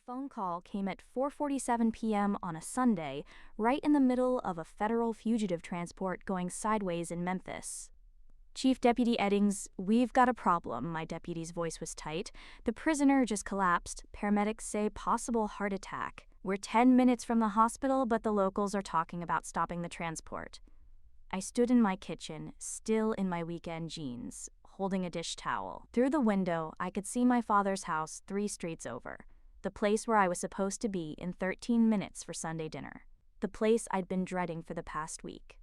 phone call came at 4:47 p.m. on a Sunday, right in the middle of a federal fugitive transport going sideways in Memphis. "Chief Deputy Eddings, we've got a problem." My deputy's voice was tight. "The prisoner just collapsed. Paramedics say possible heart attack. We're 10 minutes from the hospital, but the locals are talking about stopping the transport." I stood in my kitchen, still in my weekend jeans, holding a dish towel. Through the window, I could see my father's house 3 streets over. The place where I was supposed to be in 13 minutes for Sunday dinner. The place I'd been dreading for the past week.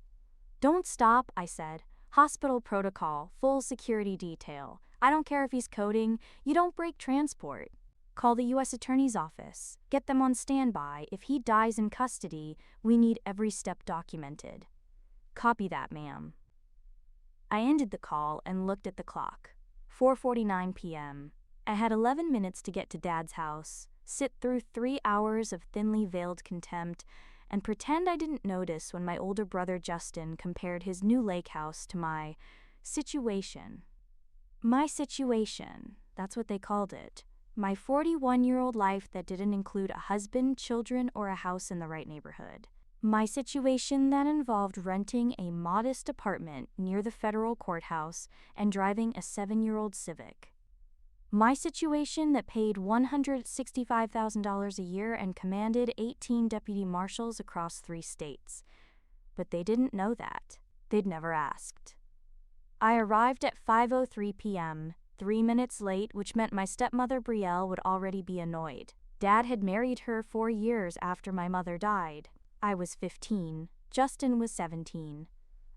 "Don't stop," I said. "Hospital protocol, full security detail. I don't care if he's coding. You don't break transport. Call the U.S. Attorney's Office. Get them on standby. If he dies in custody, we need every step documented." "Copy that, ma'am." I ended the call and looked at the clock. 4:49 p.m. I had 11 minutes to get to Dad's house, sit through 3 hours of thinly veiled contempt, and pretend I didn't notice when my older brother Justin compared his new lake house to my situation. My situation, that's what they called it. My 41-year-old life that didn't include a husband, children, or a house in the right neighborhood. My situation that involved renting a modest apartment near the federal courthouse and driving a 7-year-old Civic. My situation that paid $165,000 a year and commanded 18 deputy marshals across 3 states. But they didn't know that. They'd never asked. I arrived at 5:03 p.m., 3 minutes late, which meant my stepmother Brielle would already be annoyed. Dad had married her 4 years after my mother died. I was 15. Justin was 17.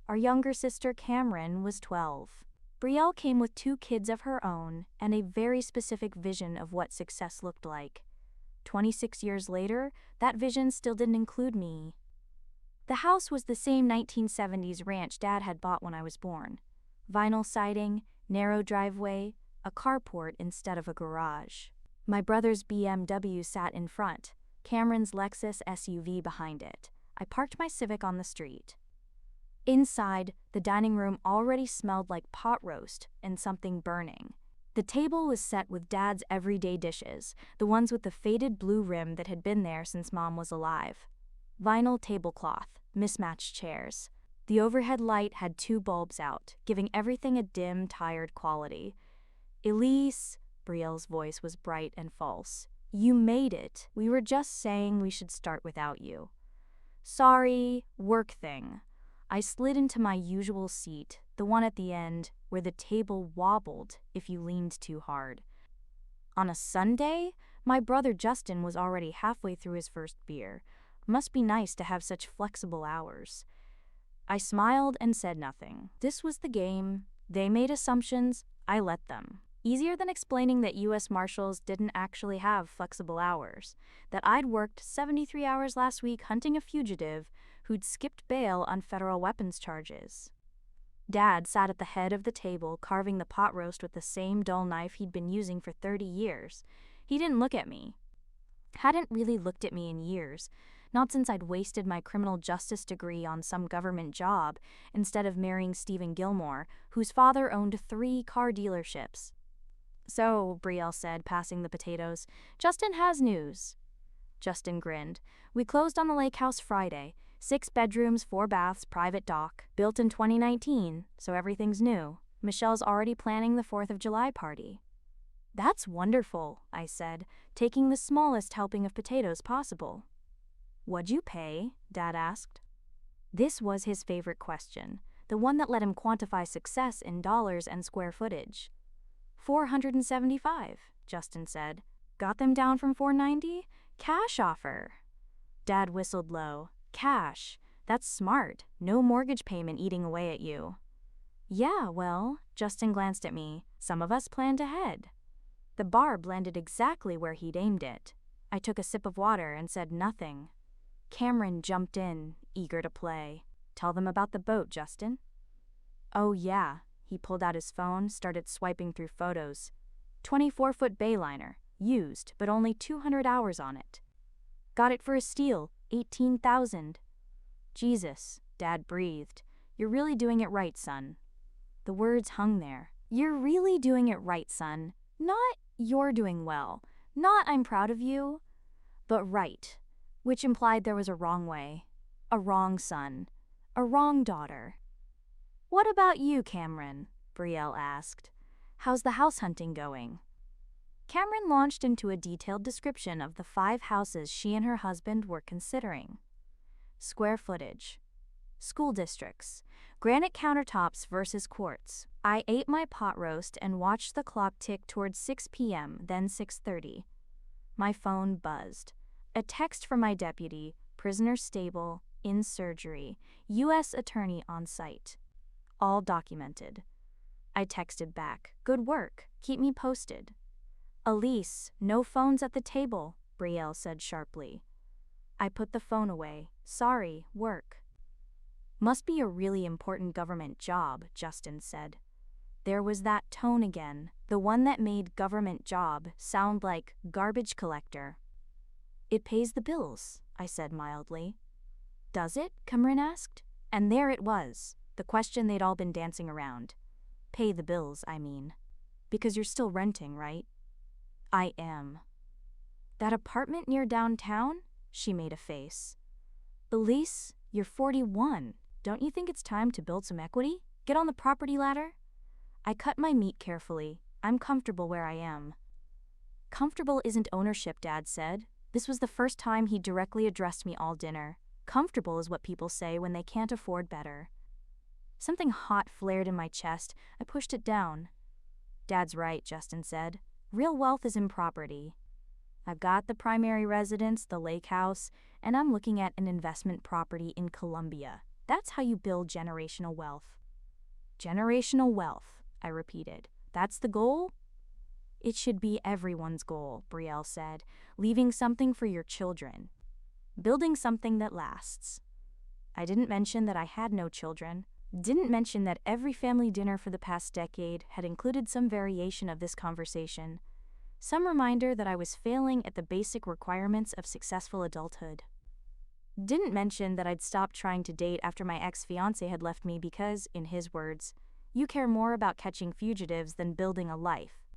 Our younger sister Kamryn was 12. Brielle came with 2 kids of her own and a very specific vision of what success looked like. 26 years later, that vision still didn't include me. The house was the same 1970s ranch Dad had bought when I was born. Vinyl siding, narrow driveway, a carport instead of a garage. My brother's BMW sat in front, Kamryn's Lexus SUV behind it. I parked my Civic on the street. Inside, the dining room already smelled like pot roast and something burning. The table was set with Dad's everyday dishes, the ones with the faded blue rim that had been there since Mom was alive. Vinyl tablecloth, mismatched chairs. The overhead light had 2 bulbs out, giving everything a dim, tired quality. "Elise," Brielle's voice was bright and false. "You made it. We were just saying we should start without you." "Sorry, work thing." I slid into my usual seat, the one at the end, where the table wobbled if you leaned too hard. On a Sunday, my brother Justin was already halfway through his first beer. Must be nice to have such flexible hours. I smiled and said nothing. This was the game. They made assumptions. I let them. Easier than explaining that U.S. Marshals didn't actually have flexible hours, that I'd worked 73 hours last week hunting a fugitive who'd skipped bail on federal weapons charges. Dad sat at the head of the table carving the pot roast with the same dull knife he'd been using for 30 years. He didn't look at me. Hadn't really looked at me in years, not since I'd wasted my criminal justice degree on some government job instead of marrying Stephen Gilmore, whose father owned 3 car dealerships. "So," Brielle said, passing the potatoes, "Justin has news." Justin grinned. "We closed on the lake house Friday. 6 bedrooms, 4 baths, private dock. Built in 2019, so everything's new. Michelle's already planning the 4th of July party." "That's wonderful," I said, taking the smallest helping of potatoes possible. "What'd you pay?" Dad asked. This was his favorite question, the one that let him quantify success in dollars and square footage. $475, Justin said. "Got them down from $490? Cash offer." Dad whistled low. "Cash. That's smart. No mortgage payment eating away at you." "Yeah, well," Justin glanced at me. "Some of us planned ahead." The barb landed exactly where he'd aimed it. I took a sip of water and said nothing. Kamryn jumped in, eager to play. "Tell them about the boat, Justin." "Oh yeah." He pulled out his phone, started swiping through photos. 24-foot bayliner, used, but only 200 hours on it. "Got it for a steal, $18,000. "Jesus," Dad breathed. "You're really doing it right, son." The words hung there. You're really doing it right, son. Not you're doing well. Not I'm proud of you. but right, which implied there was a wrong way, a wrong son, a wrong daughter. "What about you, Kamryn?" Brielle asked. "How's the house hunting going?" Kamryn launched into a detailed description of the 5 houses she and her husband were considering. Square footage, school districts, granite countertops versus quartz. I ate my pot roast and watched the clock tick towards 6 p.m., then 6:30. My phone buzzed. A text from my deputy, prisoner stable, in surgery, U.S. attorney on site. All documented. I texted back, "Good work, keep me posted." "Elise, no phones at the table," Brielle said sharply. I put the phone away. "Sorry, work." "Must be a really important government job," Justin said. There was that tone again, the one that made government job sound like garbage collector. "It pays the bills," I said mildly. "Does it?" Kamryn asked. And there it was, the question they'd all been dancing around. "Pay the bills, I mean. Because you're still renting, right?" "I am." "That apartment near downtown?" She made a face. "Elise, you're 41. Don't you think it's time to build some equity? Get on the property ladder?" I cut my meat carefully. I'm comfortable where I am. "Comfortable isn't ownership," Dad said. This was the first time he directly addressed me all dinner. Comfortable is what people say when they can't afford better. Something hot flared in my chest. I pushed it down. "Dad's right," Justin said. "Real wealth is in property. I've got the primary residence, the lake house, and I'm looking at an investment property in Colombia. That's how you build generational wealth." "Generational wealth," I repeated. "That's the goal?" "It should be everyone's goal," Brielle said. "Leaving something for your children. Building something that lasts." I didn't mention that I had no children. Didn't mention that every family dinner for the past decade had included some variation of this conversation. Some reminder that I was failing at the basic requirements of successful adulthood. Didn't mention that I'd stopped trying to date after my ex-fiancé had left me because, in his words, "You care more about catching fugitives than building a life."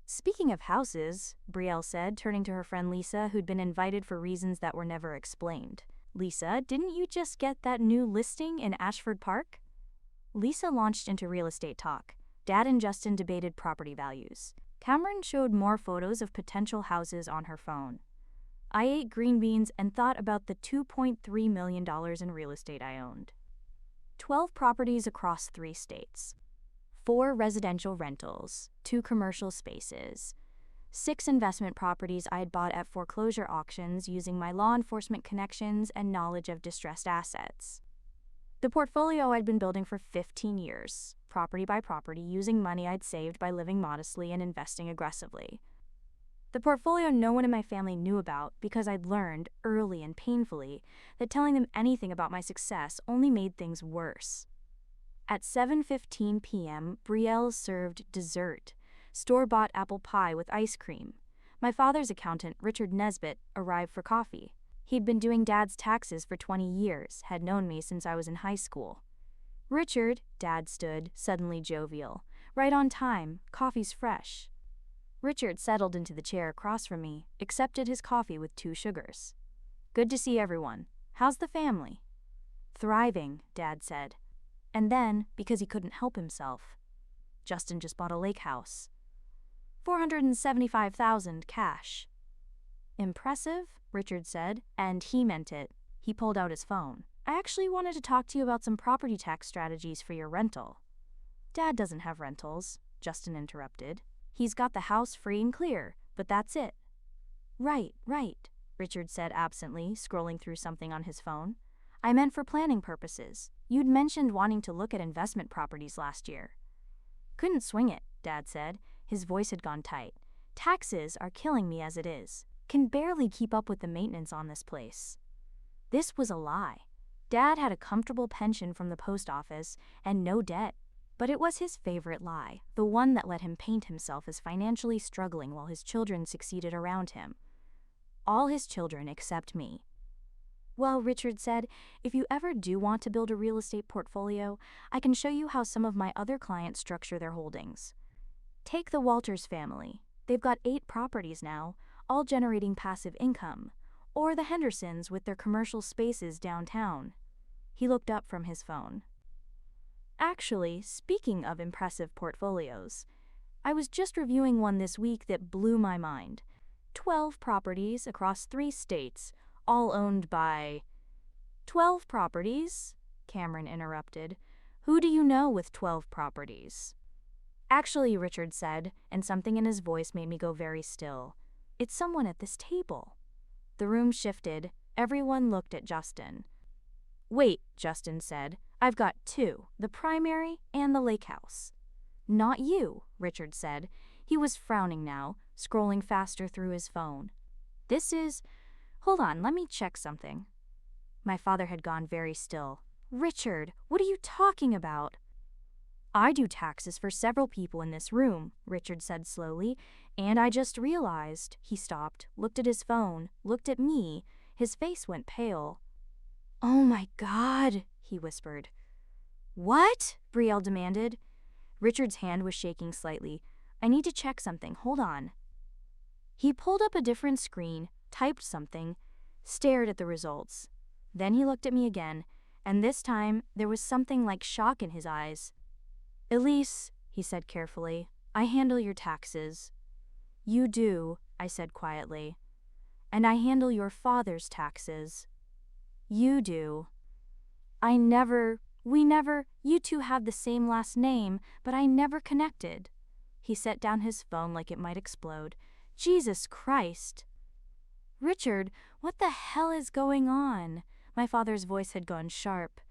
"Speaking of houses," Brielle said, turning to her friend Lisa, who'd been invited for reasons that were never explained. "Lisa, didn't you just get that new listing in Ashford Park?" Lisa launched into real estate talk. Dad and Justin debated property values. Kamryn showed more photos of potential houses on her phone. I ate green beans and thought about the $2.3 million in real estate I owned. 12 properties across 3 states. 4 residential rentals, 2 commercial spaces. 6 investment properties I had bought at foreclosure auctions using my law enforcement connections and knowledge of distressed assets. The portfolio I'd been building for 15 years, property by property, using money I'd saved by living modestly and investing aggressively. The portfolio no one in my family knew about because I'd learned, early and painfully, that telling them anything about my success only made things worse. At 7:15 p.m., Brielle served dessert, store-bought apple pie with ice cream. My father's accountant, Richard Nesbitt, arrived for coffee. He'd been doing Dad's taxes for 20 years, had known me since I was in high school. "Richard," Dad stood, suddenly jovial. "Right on time, coffee's fresh." Richard settled into the chair across from me, accepted his coffee with 2 sugars. "Good to see everyone. How's the family?" "Thriving," Dad said. And then, because he couldn't help himself, "Justin just bought a lake house. $475,000 cash." "Impressive," Richard said, and he meant it. He pulled out his phone. "I actually wanted to talk to you about some property tax strategies for your rental." "Dad doesn't have rentals," Justin interrupted. "He's got the house free and clear, but that's it." Right, Richard said absently, scrolling through something on his phone. "I meant for planning purposes. You'd mentioned wanting to look at investment properties last year." "Couldn't swing it," Dad said. His voice had gone tight. "Taxes are killing me as it is. Can barely keep up with the maintenance on this place." This was a lie. Dad had a comfortable pension from the post office and no debt. But it was his favorite lie, the one that let him paint himself as financially struggling while his children succeeded around him. All his children except me. "Well," Richard said, "if you ever do want to build a real estate portfolio, I can show you how some of my other clients structure their holdings. Take the Walters family. They've got 8 properties now, all generating passive income. Or the Hendersons with their commercial spaces downtown. He looked up from his phone. Actually, speaking of impressive portfolios, I was just reviewing one this week that blew my mind. 12 properties across 3 states, all owned by... 12 properties? Kamryn interrupted. Who do you know with 12 properties? Actually, Richard said, and something in his voice made me go very still. It's someone at this table. The room shifted. Everyone looked at Justin. Wait, Justin said. I've got 2, the primary and the lake house. Not you, Richard said. He was frowning now, scrolling faster through his phone. This is... Hold on, let me check something. My father had gone very still. Richard, what are you talking about? I do taxes for several people in this room, Richard said slowly, and I just realized. He stopped, looked at his phone, looked at me. His face went pale. Oh my God, he whispered. What? Brielle demanded. Richard's hand was shaking slightly. I need to check something, hold on. He pulled up a different screen, typed something, stared at the results. Then he looked at me again, and this time there was something like shock in his eyes. Elise, he said carefully, I handle your taxes. You do, I said quietly. And I handle your father's taxes. You do. You two have the same last name, but I never connected. He set down his phone like it might explode. Jesus Christ. Richard, what the hell is going on? My father's voice had gone sharp.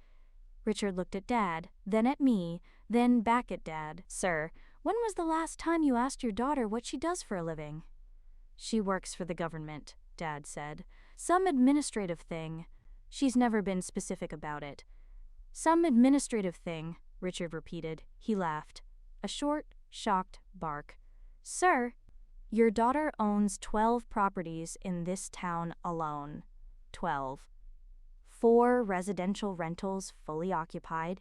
Richard looked at Dad, then at me, then back at Dad. Sir, when was the last time you asked your daughter what she does for a living? She works for the government, Dad said. Some administrative thing. She's never been specific about it. Some administrative thing, Richard repeated. He laughed. A short, shocked bark. Sir, your daughter owns 12 properties in this town alone. 12. 4 residential rentals fully occupied,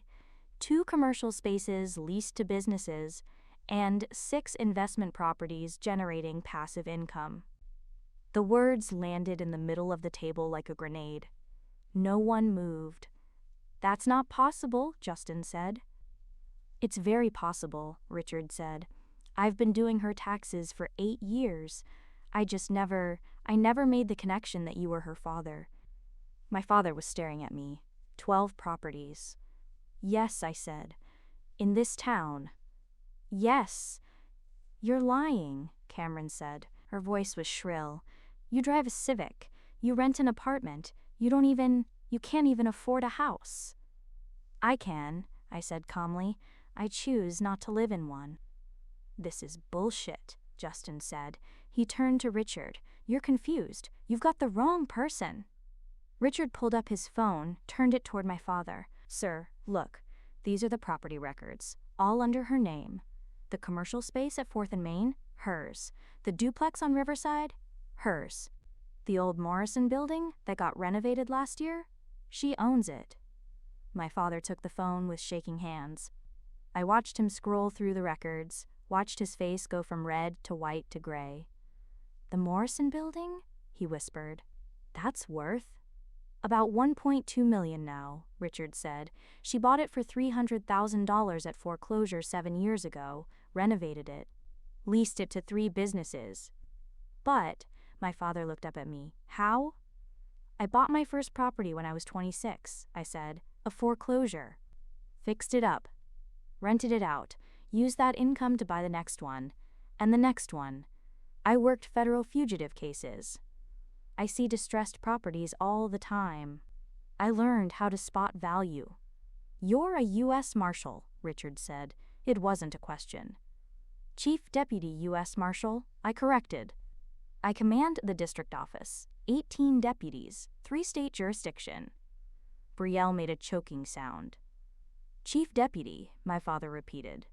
2 commercial spaces leased to businesses, and 6 investment properties generating passive income. The words landed in the middle of the table like a grenade. No one moved. That's not possible, Justin said. It's very possible, Richard said. I've been doing her taxes for 8 years. I never made the connection that you were her father. My father was staring at me. 12 properties. Yes, I said. In this town. Yes. You're lying, Kamryn said. Her voice was shrill. You drive a Civic. You rent an apartment. You can't even afford a house. I can, I said calmly. I choose not to live in one. This is bullshit, Justin said. He turned to Richard. You're confused. You've got the wrong person. Richard pulled up his phone, turned it toward my father. Sir, look, these are the property records, all under her name. The commercial space at 4th and Main, hers. The duplex on Riverside, hers. The old Morrison building that got renovated last year, she owns it. My father took the phone with shaking hands. I watched him scroll through the records, watched his face go from red to white to gray. The Morrison building? He whispered. That's worth... About $1.2 million now, Richard said. She bought it for $300,000 at foreclosure 7 years ago, renovated it, leased it to 3 businesses. But, my father looked up at me, how? I bought my first property when I was 26, I said, a foreclosure. Fixed it up, rented it out, used that income to buy the next one, and the next one. I worked federal fugitive cases. I see distressed properties all the time. I learned how to spot value. You're a U.S. Marshal, Richard said. It wasn't a question. Chief Deputy U.S. Marshal, I corrected. I command the district office, 18 deputies, 3-state jurisdiction. Brielle made a choking sound. Chief Deputy, my father repeated.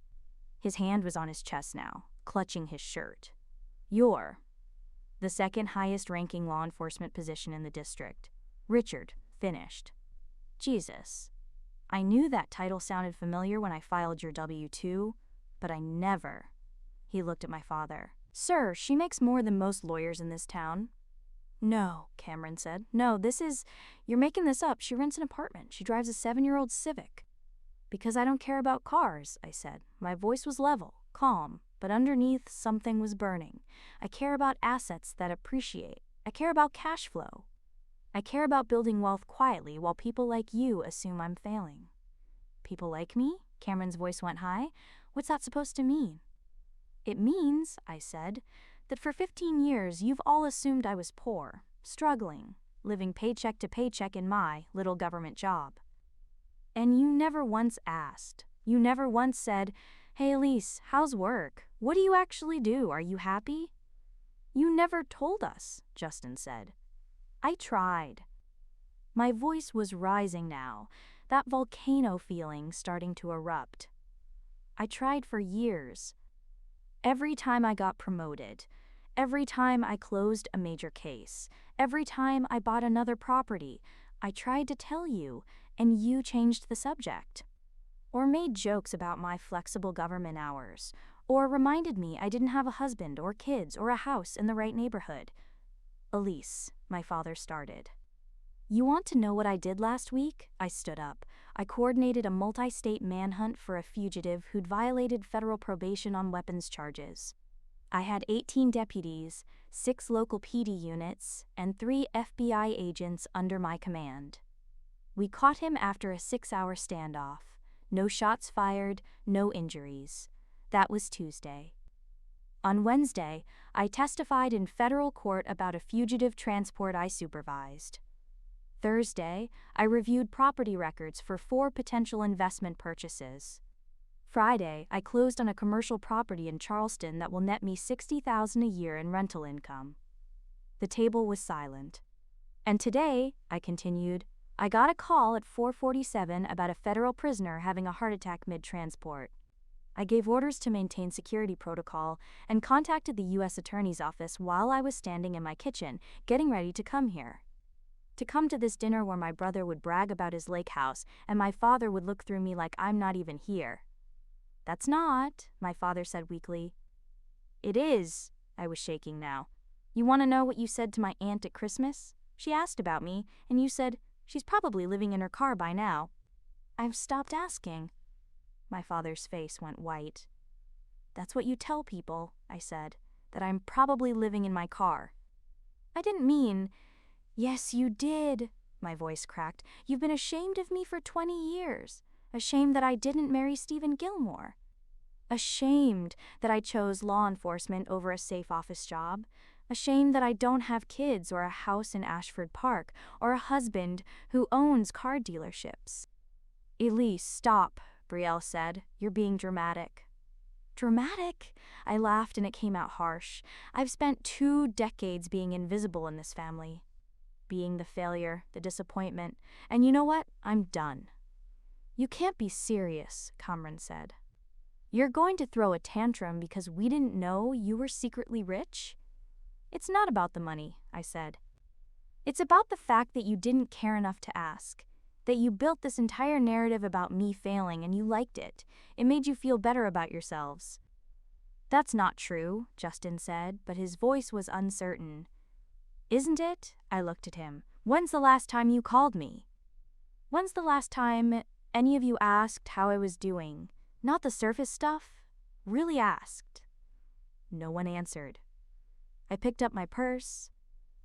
His hand was on his chest now, clutching his shirt. You're the second highest ranking law enforcement position in the district. Richard finished. Jesus. I knew that title sounded familiar when I filed your W-2, but I never. He looked at my father. Sir, she makes more than most lawyers in this town. No, Kamryn said. No, you're making this up. She rents an apartment. She drives a 7-year-old Civic. Because I don't care about cars, I said. My voice was level, calm, but underneath something was burning. I care about assets that appreciate. I care about cash flow. I care about building wealth quietly while people like you assume I'm failing. People like me? Kamryn's voice went high. What's that supposed to mean? It means, I said, that for 15 years you've all assumed I was poor, struggling, living paycheck to paycheck in my little government job. And you never once asked. You never once said, "Hey Elise, how's work? What do you actually do? Are you happy?" You never told us, Justin said. I tried. My voice was rising now, that volcano feeling starting to erupt. I tried for years. Every time I got promoted, every time I closed a major case, every time I bought another property, I tried to tell you, and you changed the subject. Or made jokes about my flexible government hours, or reminded me I didn't have a husband or kids or a house in the right neighborhood. Elise, my father started. You want to know what I did last week? I stood up. I coordinated a multi-state manhunt for a fugitive who'd violated federal probation on weapons charges. I had 18 deputies, 6 local PD units, and 3 FBI agents under my command. We caught him after a 6-hour standoff. No shots fired, no injuries. That was Tuesday. On Wednesday, I testified in federal court about a fugitive transport I supervised. Thursday, I reviewed property records for 4 potential investment purchases. Friday, I closed on a commercial property in Charleston that will net me $60,000 a year in rental income. The table was silent. And today, I continued, I got a call at 4:47 about a federal prisoner having a heart attack mid-transport. I gave orders to maintain security protocol and contacted the U.S. Attorney's Office while I was standing in my kitchen, getting ready to come here. To come to this dinner where my brother would brag about his lake house and my father would look through me like I'm not even here. That's not, my father said weakly. It is, I was shaking now. You want to know what you said to my aunt at Christmas? She asked about me, and you said, she's probably living in her car by now. I've stopped asking. My father's face went white. That's what you tell people, I said, that I'm probably living in my car. I didn't mean... Yes, you did, my voice cracked. You've been ashamed of me for 20 years. Ashamed that I didn't marry Stephen Gilmore. Ashamed that I chose law enforcement over a safe office job. Ashamed that I don't have kids or a house in Ashford Park or a husband who owns car dealerships. Elise, stop, Brielle said. You're being dramatic. Dramatic? I laughed and it came out harsh. I've spent 2 decades being invisible in this family. Being the failure, the disappointment, and you know what? I'm done. You can't be serious, Kamryn said. You're going to throw a tantrum because we didn't know you were secretly rich? It's not about the money, I said. It's about the fact that you didn't care enough to ask, that you built this entire narrative about me failing and you liked it. It made you feel better about yourselves. That's not true, Justin said, but his voice was uncertain. Isn't it? I looked at him. When's the last time you called me? When's the last time any of you asked how I was doing? Not the surface stuff? Really asked. No one answered. I picked up my purse.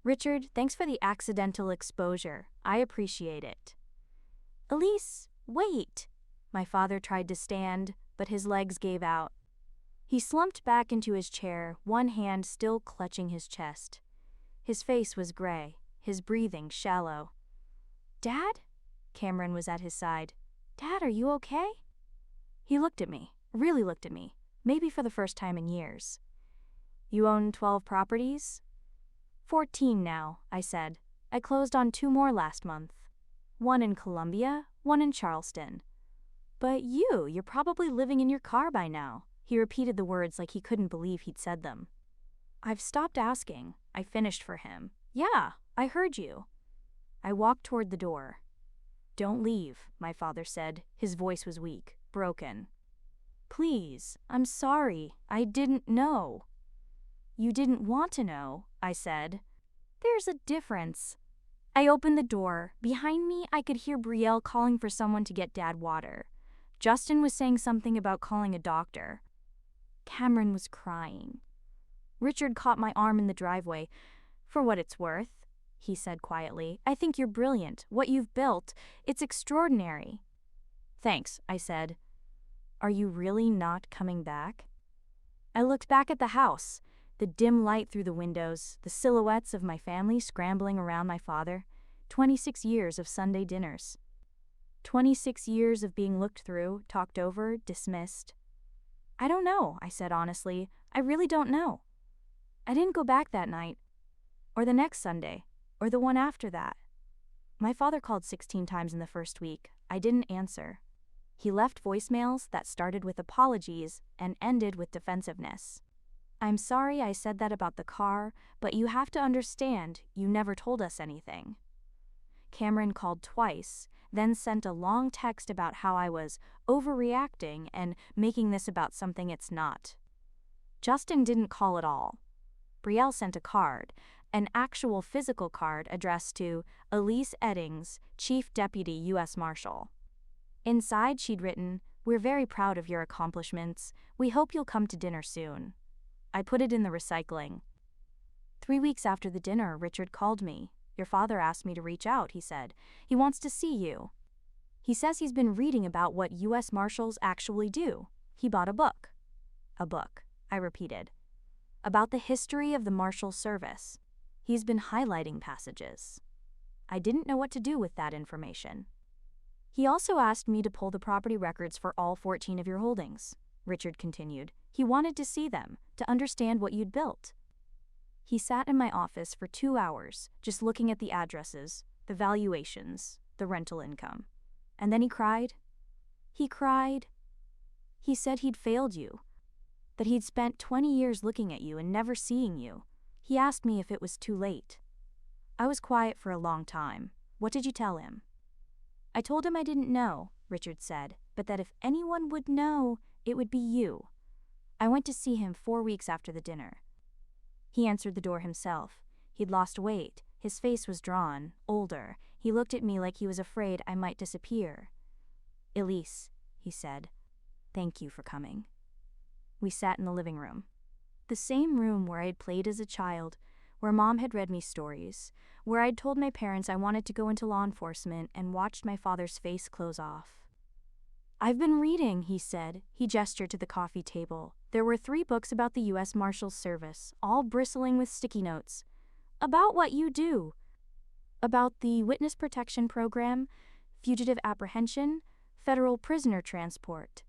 Richard, thanks for the accidental exposure. I appreciate it. Elise, wait. My father tried to stand, but his legs gave out. He slumped back into his chair, one hand still clutching his chest. His face was gray, his breathing shallow. Dad? Kamryn was at his side. Dad, are you okay? He looked at me, really looked at me, maybe for the first time in years. You own 12 properties? 14 now, I said. I closed on 2 more last month. 1 in Columbia, 1 in Charleston. But you're probably living in your car by now. He repeated the words like he couldn't believe he'd said them. I've stopped asking. I finished for him. Yeah, I heard you. I walked toward the door. Don't leave, my father said. His voice was weak, broken. Please, I'm sorry. I didn't know. You didn't want to know, I said. There's a difference. I opened the door. Behind me, I could hear Brielle calling for someone to get Dad water. Justin was saying something about calling a doctor. Kamryn was crying. Richard caught my arm in the driveway. "For what it's worth," he said quietly, "I think you're brilliant. What you've built, it's extraordinary." "Thanks," I said. "Are you really not coming back?" I looked back at the house, the dim light through the windows, the silhouettes of my family scrambling around my father. 26 years of Sunday dinners. 26 years of being looked through, talked over, dismissed. "I don't know," I said honestly. "I really don't know." I didn't go back that night, or the next Sunday, or the one after that. My father called 16 times in the first week. I didn't answer. He left voicemails that started with apologies and ended with defensiveness. "I'm sorry I said that about the car, but you have to understand, you never told us anything." Kamryn called twice, then sent a long text about how I was overreacting and making this about something it's not. Justin didn't call at all. Brielle sent a card, an actual physical card addressed to Elise Eddings, Chief Deputy U.S. Marshal. Inside she'd written, "We're very proud of your accomplishments. We hope you'll come to dinner soon." I put it in the recycling. 3 weeks after the dinner, Richard called me. "Your father asked me to reach out," he said. "He wants to see you. He says he's been reading about what U.S. Marshals actually do. He bought a book." "A book," I repeated. "About the history of the Marshal Service. He's been highlighting passages." I didn't know what to do with that information. "He also asked me to pull the property records for all 14 of your holdings," Richard continued. "He wanted to see them, to understand what you'd built." He sat in my office for 2 hours, just looking at the addresses, the valuations, the rental income. And then he cried. He cried. He said he'd failed you, that he'd spent 20 years looking at you and never seeing you. He asked me if it was too late. I was quiet for a long time. "What did you tell him?" "I told him I didn't know," Richard said, "but that if anyone would know, it would be you." I went to see him 4 weeks after the dinner. He answered the door himself. He'd lost weight. His face was drawn, older. He looked at me like he was afraid I might disappear. "Elise," he said, "thank you for coming." We sat in the living room. The same room where I'd played as a child, where Mom had read me stories, where I'd told my parents I wanted to go into law enforcement and watched my father's face close off. "I've been reading," he said. He gestured to the coffee table. There were 3 books about the U.S. Marshals Service, all bristling with sticky notes. "About what you do. About the Witness Protection Program, fugitive apprehension, federal prisoner transport."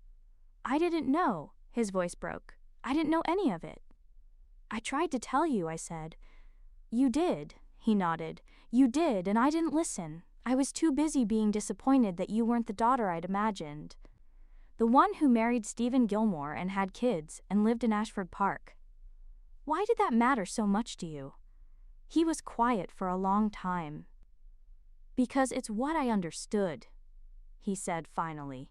"I didn't know," his voice broke. "I didn't know any of it." "I tried to tell you," I said. "You did," he nodded. "You did, and I didn't listen. I was too busy being disappointed that you weren't the daughter I'd imagined. The one who married Stephen Gilmore and had kids and lived in Ashford Park. Why did that matter so much to you?" He was quiet for a long time. "Because it's what I understood," he said finally.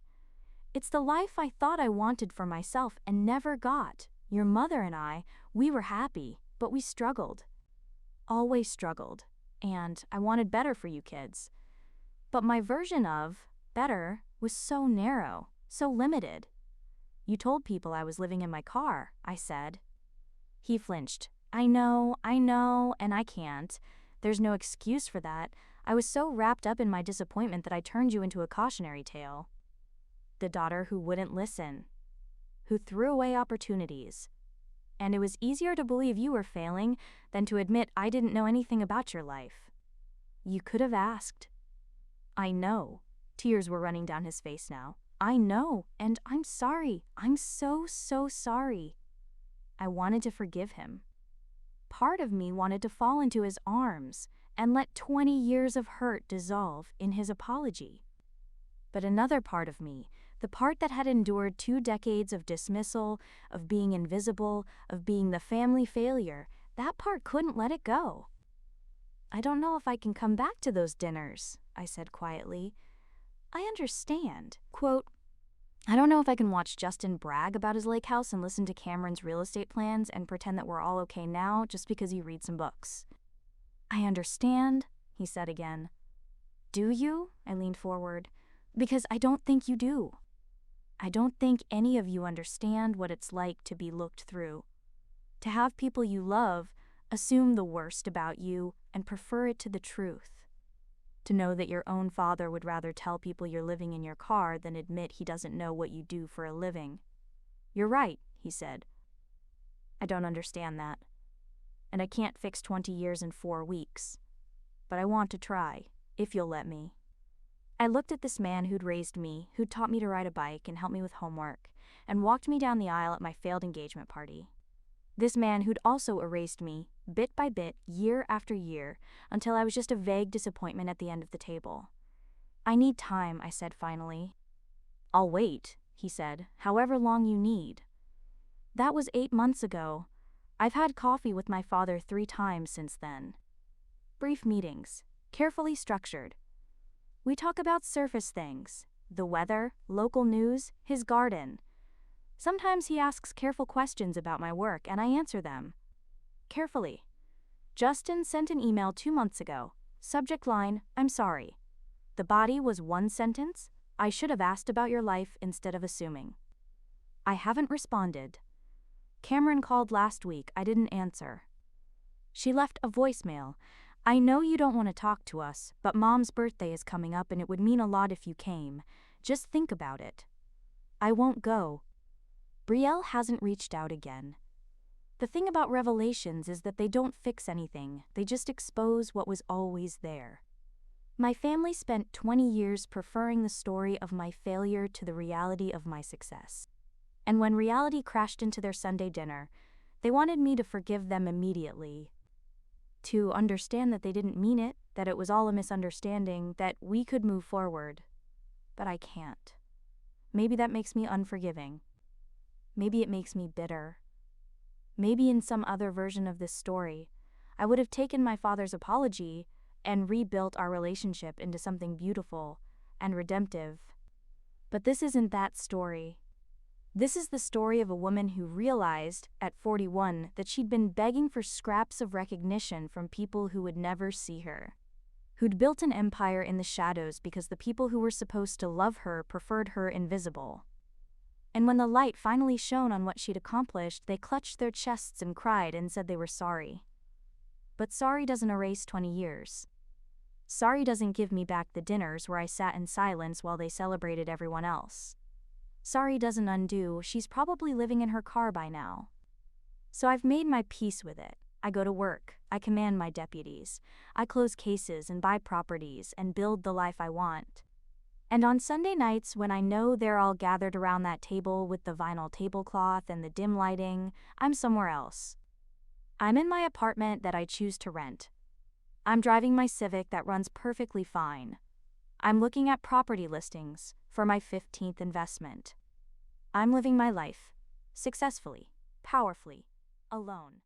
"It's the life I thought I wanted for myself and never got. Your mother and I, we were happy, but we struggled. Always struggled. And I wanted better for you kids. But my version of better was so narrow, so limited." "You told people I was living in my car," I said. He flinched. I know, and I can't. There's no excuse for that. I was so wrapped up in my disappointment that I turned you into a cautionary tale. The daughter who wouldn't listen, who threw away opportunities. And it was easier to believe you were failing than to admit I didn't know anything about your life. You could have asked." "I know." Tears were running down his face now. "I know, and I'm sorry. I'm so sorry." I wanted to forgive him. Part of me wanted to fall into his arms and let 20 years of hurt dissolve in his apology. But another part of me, the part that had endured 2 decades of dismissal, of being invisible, of being the family failure, that part couldn't let it go. "I don't know if I can come back to those dinners," I said quietly. "I understand." Quote, "I don't know if I can watch Justin brag about his lake house and listen to Kamryn's real estate plans and pretend that we're all okay now just because you read some books." I understand, he said again. Do you? I leaned forward. Because I don't think you do. I don't think any of you understand what it's like to be looked through. To have people you love assume the worst about you and prefer it to the truth. To know that your own father would rather tell people you're living in your car than admit he doesn't know what you do for a living. You're right, he said. I don't understand that. And I can't fix 20 years in 4 weeks. But I want to try, if you'll let me. I looked at this man who'd raised me, who'd taught me to ride a bike and helped me with homework, and walked me down the aisle at my failed engagement party. This man who'd also erased me, bit by bit, year after year, until I was just a vague disappointment at the end of the table. I need time, I said finally. I'll wait, he said, however long you need. That was 8 months ago. I've had coffee with my father 3 times since then. Brief meetings, carefully structured. We talk about surface things, the weather, local news, his garden. Sometimes he asks careful questions about my work and I answer them. Carefully. Justin sent an email 2 months ago. Subject line, I'm sorry. The body was 1 sentence. I should have asked about your life instead of assuming. I haven't responded. Kamryn called last week. I didn't answer. She left a voicemail. I know you don't want to talk to us, but Mom's birthday is coming up and it would mean a lot if you came. Just think about it. I won't go. Brielle hasn't reached out again. The thing about revelations is that they don't fix anything, they just expose what was always there. My family spent 20 years preferring the story of my failure to the reality of my success. And when reality crashed into their Sunday dinner, they wanted me to forgive them immediately. To understand that they didn't mean it, that it was all a misunderstanding, that we could move forward. But I can't. Maybe that makes me unforgiving. Maybe it makes me bitter. Maybe in some other version of this story, I would have taken my father's apology and rebuilt our relationship into something beautiful and redemptive. But this isn't that story. This is the story of a woman who realized, at 41, that she'd been begging for scraps of recognition from people who would never see her. Who'd built an empire in the shadows because the people who were supposed to love her preferred her invisible. And when the light finally shone on what she'd accomplished, they clutched their chests and cried and said they were sorry. But sorry doesn't erase 20 years. Sorry doesn't give me back the dinners where I sat in silence while they celebrated everyone else. Sorry doesn't undo, she's probably living in her car by now. So I've made my peace with it. I go to work, I command my deputies, I close cases and buy properties and build the life I want. And on Sunday nights when I know they're all gathered around that table with the vinyl tablecloth and the dim lighting, I'm somewhere else. I'm in my apartment that I choose to rent. I'm driving my Civic that runs perfectly fine. I'm looking at property listings for my 15th investment. I'm living my life, successfully, powerfully, alone.